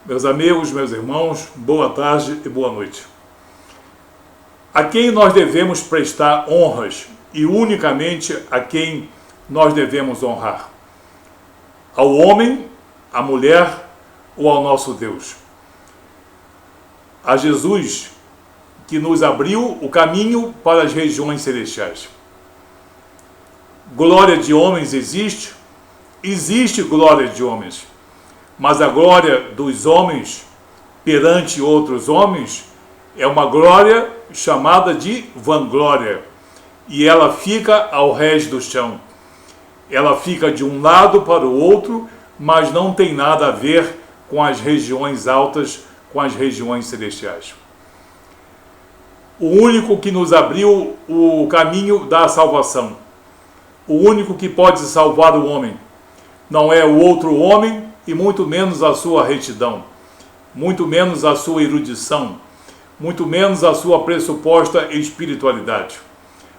Meus amigos, meus irmãos, boa tarde e boa noite. A quem nós devemos prestar honras e unicamente a quem nós devemos honrar? Ao homem, à mulher ou ao nosso Deus? A Jesus, que nos abriu o caminho para as regiões celestiais. Glória de homens existe? Existe glória de homens. Mas a glória dos homens perante outros homens é uma glória chamada de vanglória. E ela fica ao rés do chão. Ela fica de um lado para o outro, mas não tem nada a ver com as regiões altas, com as regiões celestiais. O único que nos abriu o caminho da salvação, o único que pode salvar o homem, não é o outro homem, e muito menos a sua retidão, muito menos a sua erudição, muito menos a sua pressuposta espiritualidade.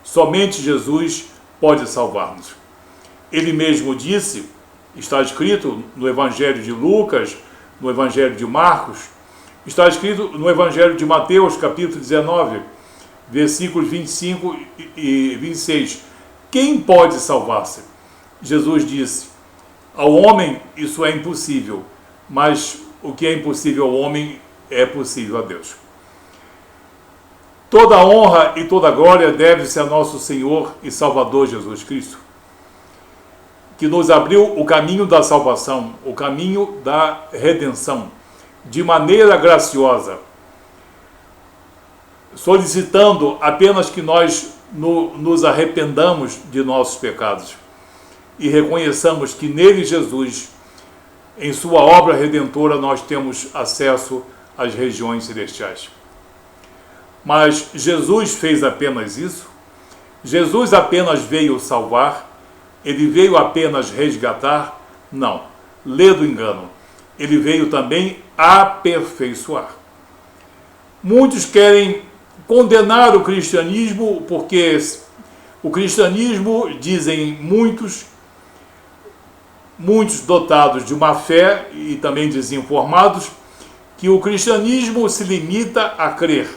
Somente Jesus pode salvar-nos. Ele mesmo disse, está escrito no Evangelho de Lucas, no Evangelho de Marcos, está escrito no Evangelho de Mateus, capítulo 19, versículos 25 e 26. Quem pode salvar-se? Jesus disse, ao homem isso é impossível, mas o que é impossível ao homem é possível a Deus. Toda honra e toda glória deve-se a nosso Senhor e Salvador Jesus Cristo, que nos abriu o caminho da salvação, o caminho da redenção, de maneira graciosa, solicitando apenas que nós nos arrependamos de nossos pecados e reconheçamos que nele, Jesus, em sua obra redentora, nós temos acesso às regiões celestiais. Mas Jesus fez apenas isso? Jesus apenas veio salvar? Ele veio apenas resgatar? Não. Lê do engano. Ele veio também aperfeiçoar. Muitos querem condenar o cristianismo porque o cristianismo, dizem muitos dotados de uma fé e também desinformados, que o cristianismo se limita a crer,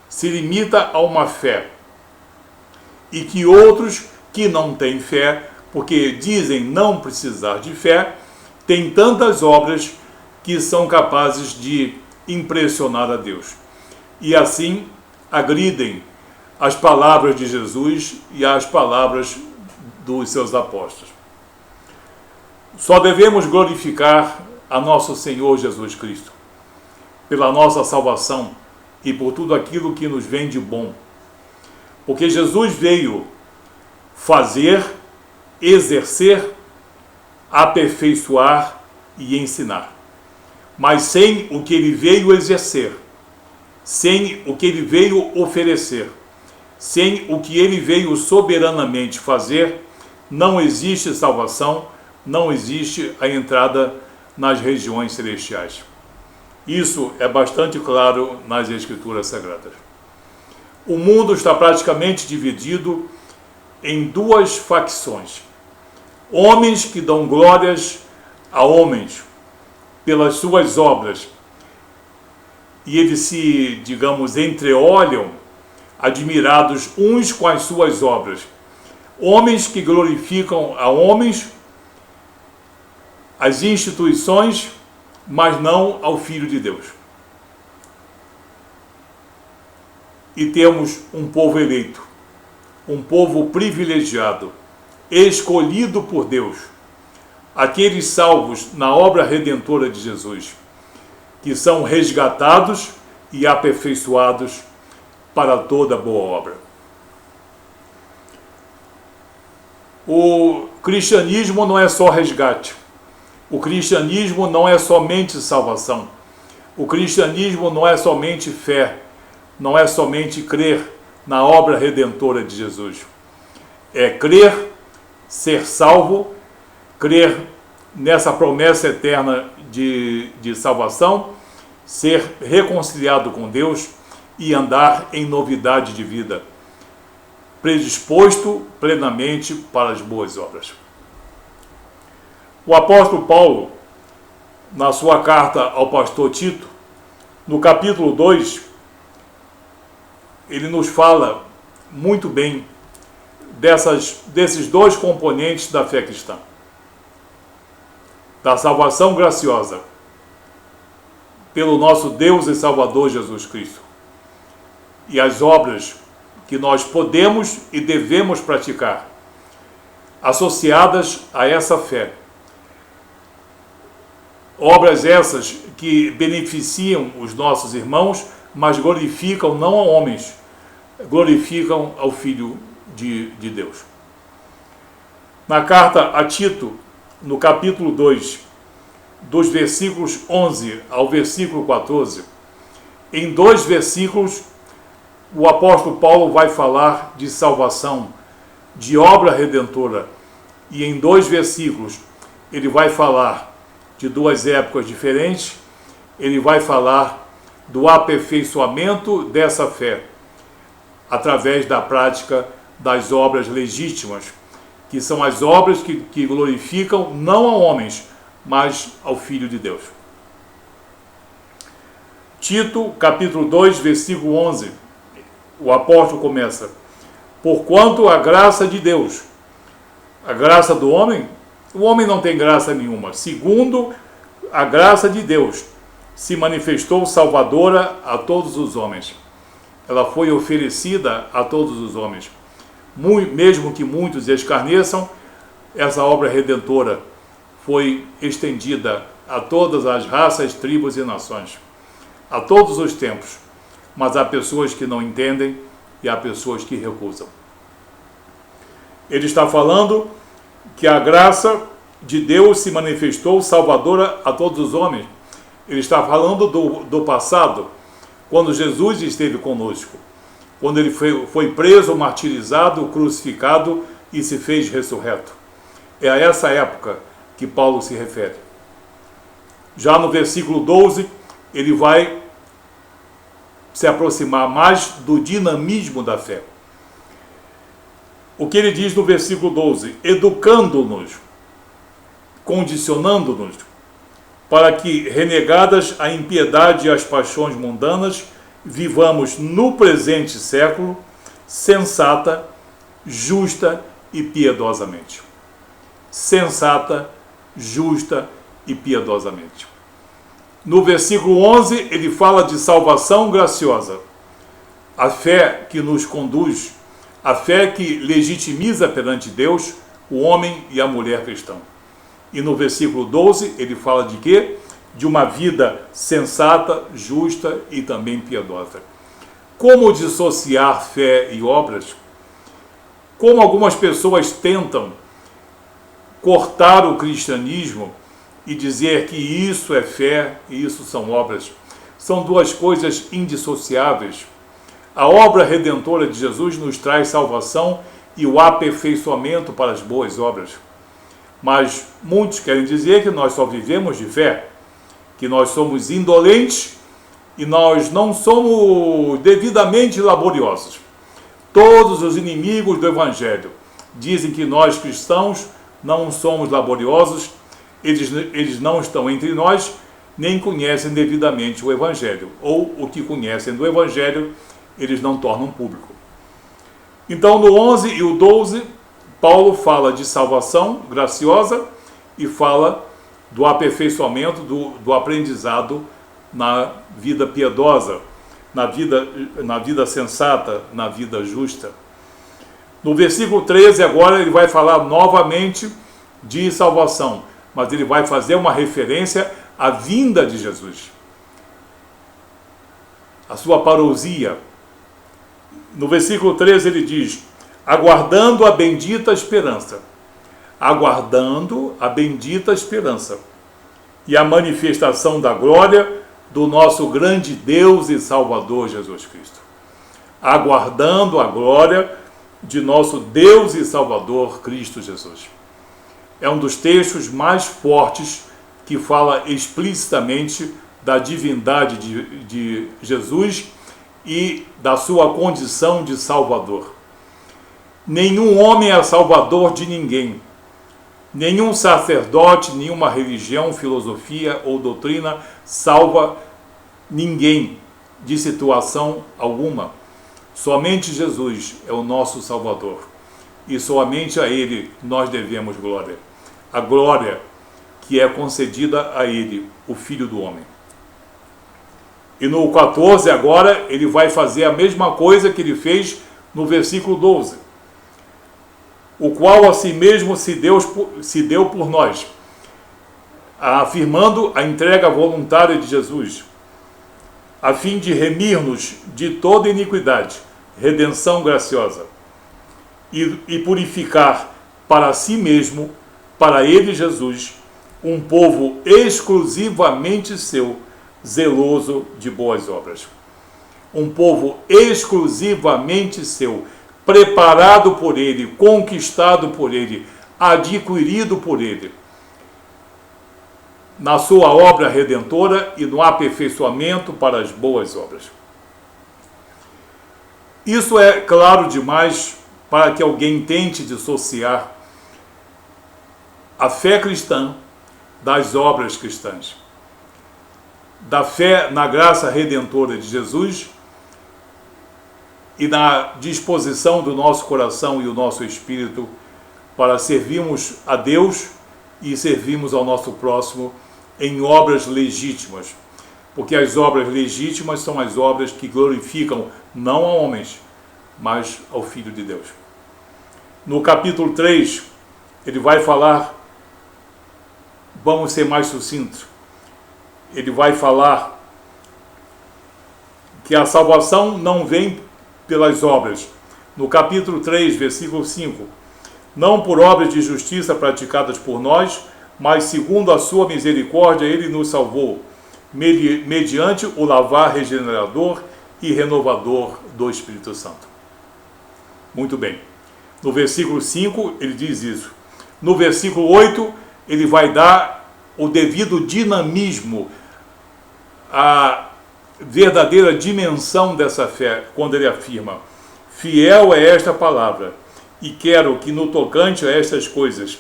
se limita a uma fé, e que outros que não têm fé, porque dizem não precisar de fé, têm tantas obras que são capazes de impressionar a Deus. E assim agridem as palavras de Jesus e as palavras dos seus apóstolos. Só devemos glorificar a nosso Senhor Jesus Cristo, pela nossa salvação e por tudo aquilo que nos vem de bom. Porque Jesus veio fazer, exercer, aperfeiçoar e ensinar. Mas sem o que ele veio exercer, sem o que ele veio oferecer, sem o que ele veio soberanamente fazer, não existe salvação, não existe a entrada nas regiões celestiais. Isso é bastante claro nas Escrituras Sagradas. O mundo está praticamente dividido em duas facções. Homens que dão glórias a homens pelas suas obras, e eles se, digamos, entreolham, admirados uns com as suas obras. Homens que glorificam a homens, as instituições, mas não ao Filho de Deus. E temos um povo eleito, um povo privilegiado, escolhido por Deus, aqueles salvos na obra redentora de Jesus, que são resgatados e aperfeiçoados para toda boa obra. O cristianismo não é só resgate. O cristianismo não é somente salvação. O cristianismo não é somente fé. Não é somente crer na obra redentora de Jesus. É crer, ser salvo, crer nessa promessa eterna de salvação, ser reconciliado com Deus e andar em novidade de vida, predisposto plenamente para as boas obras. O apóstolo Paulo, na sua carta ao pastor Tito, no capítulo 2, ele nos fala muito bem desses dois componentes da fé cristã. Da salvação graciosa pelo nosso Deus e Salvador Jesus Cristo, e as obras que nós podemos e devemos praticar, associadas a essa fé. Obras essas que beneficiam os nossos irmãos, mas glorificam não a homens, glorificam ao Filho de Deus. Na carta a Tito, no capítulo 2, dos versículos 11 ao versículo 14, em 2 versículos, o apóstolo Paulo vai falar de salvação, de obra redentora, e em 2 versículos ele vai falar de 2 épocas diferentes, ele vai falar do aperfeiçoamento dessa fé, através da prática das obras legítimas, que são as obras que glorificam não a homens, mas ao Filho de Deus. Tito, capítulo 2, versículo 11, o apóstolo começa: porquanto a graça de Deus, a graça do homem, o homem não tem graça nenhuma, segundo a graça de Deus, se manifestou salvadora a todos os homens. Ela foi oferecida a todos os homens. Mesmo que muitos escarneçam, essa obra redentora foi estendida a todas as raças, tribos e nações, a todos os tempos, mas há pessoas que não entendem e há pessoas que recusam. Ele está falando que a graça de Deus se manifestou salvadora a todos os homens. Ele está falando do passado, quando Jesus esteve conosco, quando ele foi preso, martirizado, crucificado e se fez ressurreto. É a essa época que Paulo se refere. Já no versículo 12, ele vai se aproximar mais do dinamismo da fé. O que ele diz no versículo 12? Educando-nos, condicionando-nos, para que, renegadas a impiedade e as paixões mundanas, vivamos no presente século sensata, justa e piedosamente. Sensata, justa e piedosamente. No versículo 11, ele fala de salvação graciosa, a fé que nos conduz, a fé que legitimiza perante Deus o homem e a mulher cristão. E no versículo 12, ele fala de quê? De uma vida sensata, justa e também piedosa. Como dissociar fé e obras? Como algumas pessoas tentam cortar o cristianismo e dizer que isso é fé e isso são obras. São duas coisas indissociáveis. A obra redentora de Jesus nos traz salvação e o aperfeiçoamento para as boas obras. Mas muitos querem dizer que nós só vivemos de fé, que nós somos indolentes e nós não somos devidamente laboriosos. Todos os inimigos do Evangelho dizem que nós cristãos não somos laboriosos, eles não estão entre nós, nem conhecem devidamente o Evangelho, ou o que conhecem do Evangelho, eles não tornam público. Então, no 11 e o 12, Paulo fala de salvação graciosa e fala do aperfeiçoamento, do aprendizado na vida piedosa, na vida sensata, na vida justa. No versículo 13, agora, ele vai falar novamente de salvação, mas ele vai fazer uma referência à vinda de Jesus, a sua parousia. No versículo 13 ele diz: aguardando a bendita esperança, aguardando a bendita esperança e a manifestação da glória do nosso grande Deus e Salvador Jesus Cristo. Aguardando a glória de nosso Deus e Salvador Cristo Jesus. É um dos textos mais fortes que fala explicitamente da divindade de Jesus e da sua condição de Salvador. Nenhum homem é salvador de ninguém. Nenhum sacerdote, nenhuma religião, filosofia ou doutrina salva ninguém de situação alguma. Somente Jesus é o nosso Salvador. E somente a Ele nós devemos glória. A glória que é concedida a Ele, o Filho do Homem. E no 14 agora, ele vai fazer a mesma coisa que ele fez no versículo 12. O qual a si mesmo se deu por nós, afirmando a entrega voluntária de Jesus, a fim de remir-nos de toda iniquidade, redenção graciosa, e purificar para si mesmo, para ele Jesus, um povo exclusivamente seu, zeloso de boas obras. Um povo exclusivamente seu, preparado por ele, conquistado por ele, adquirido por ele, na sua obra redentora e no aperfeiçoamento para as boas obras. Isso é claro demais para que alguém tente dissociar a fé cristã das obras cristãs, da fé na graça redentora de Jesus e na disposição do nosso coração e o nosso espírito para servirmos a Deus e servirmos ao nosso próximo em obras legítimas, porque as obras legítimas são as obras que glorificam não a homens, mas ao Filho de Deus. No capítulo 3, ele vai falar, vamos ser mais sucintos, ele vai falar que a salvação não vem pelas obras. No capítulo 3, versículo 5, não por obras de justiça praticadas por nós, mas segundo a sua misericórdia ele nos salvou, mediante o lavar regenerador e renovador do Espírito Santo. Muito bem. No versículo 5 ele diz isso. No versículo 8 ele vai dar o devido dinamismo, a verdadeira dimensão dessa fé, quando ele afirma: fiel é esta palavra, e quero que no tocante a estas coisas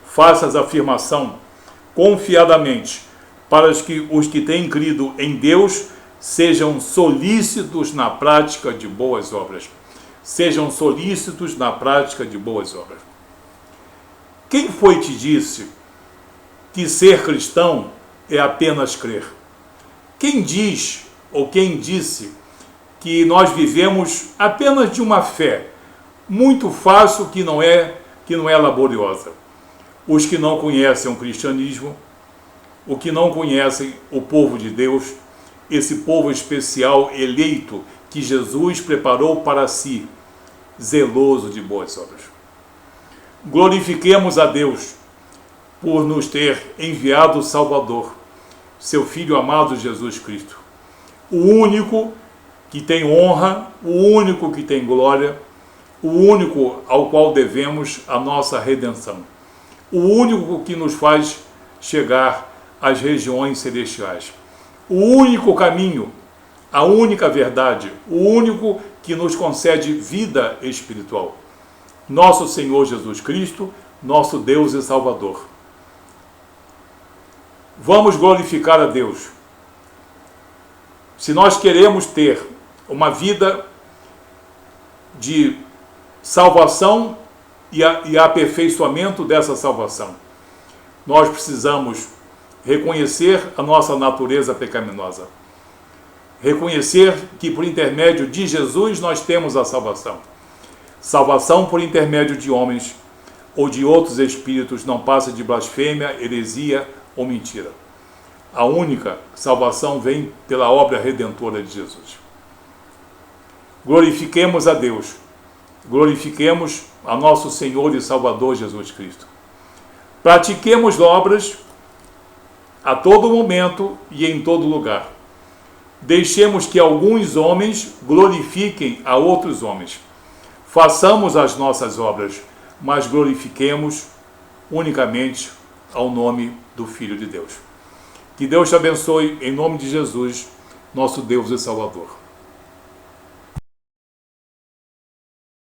faças afirmação confiadamente, para que os que têm crido em Deus sejam solícitos na prática de boas obras. Sejam solícitos na prática de boas obras. Quem foi que disse que ser cristão é apenas crer? Quem diz ou quem disse que nós vivemos apenas de uma fé muito fácil, que não é laboriosa? Os que não conhecem o cristianismo, os que não conhecem o povo de Deus, esse povo especial eleito que Jesus preparou para si, zeloso de boas obras. Glorifiquemos a Deus por nos ter enviado o Salvador, seu Filho amado Jesus Cristo, o único que tem honra, o único que tem glória, o único ao qual devemos a nossa redenção, o único que nos faz chegar às regiões celestiais, o único caminho, a única verdade, o único que nos concede vida espiritual, nosso Senhor Jesus Cristo, nosso Deus e Salvador. Vamos glorificar a Deus. Se nós queremos ter uma vida de salvação e aperfeiçoamento dessa salvação, nós precisamos reconhecer a nossa natureza pecaminosa. Reconhecer que por intermédio de Jesus nós temos a salvação. Salvação por intermédio de homens ou de outros espíritos não passa de blasfêmia, heresia ou mentira. A única salvação vem pela obra redentora de Jesus. Glorifiquemos a Deus. Glorifiquemos a nosso Senhor e Salvador Jesus Cristo. Pratiquemos obras a todo momento e em todo lugar. Deixemos que alguns homens glorifiquem a outros homens. Façamos as nossas obras, mas glorifiquemos unicamente ao nome do Filho de Deus. Que Deus te abençoe, em nome de Jesus, nosso Deus e Salvador.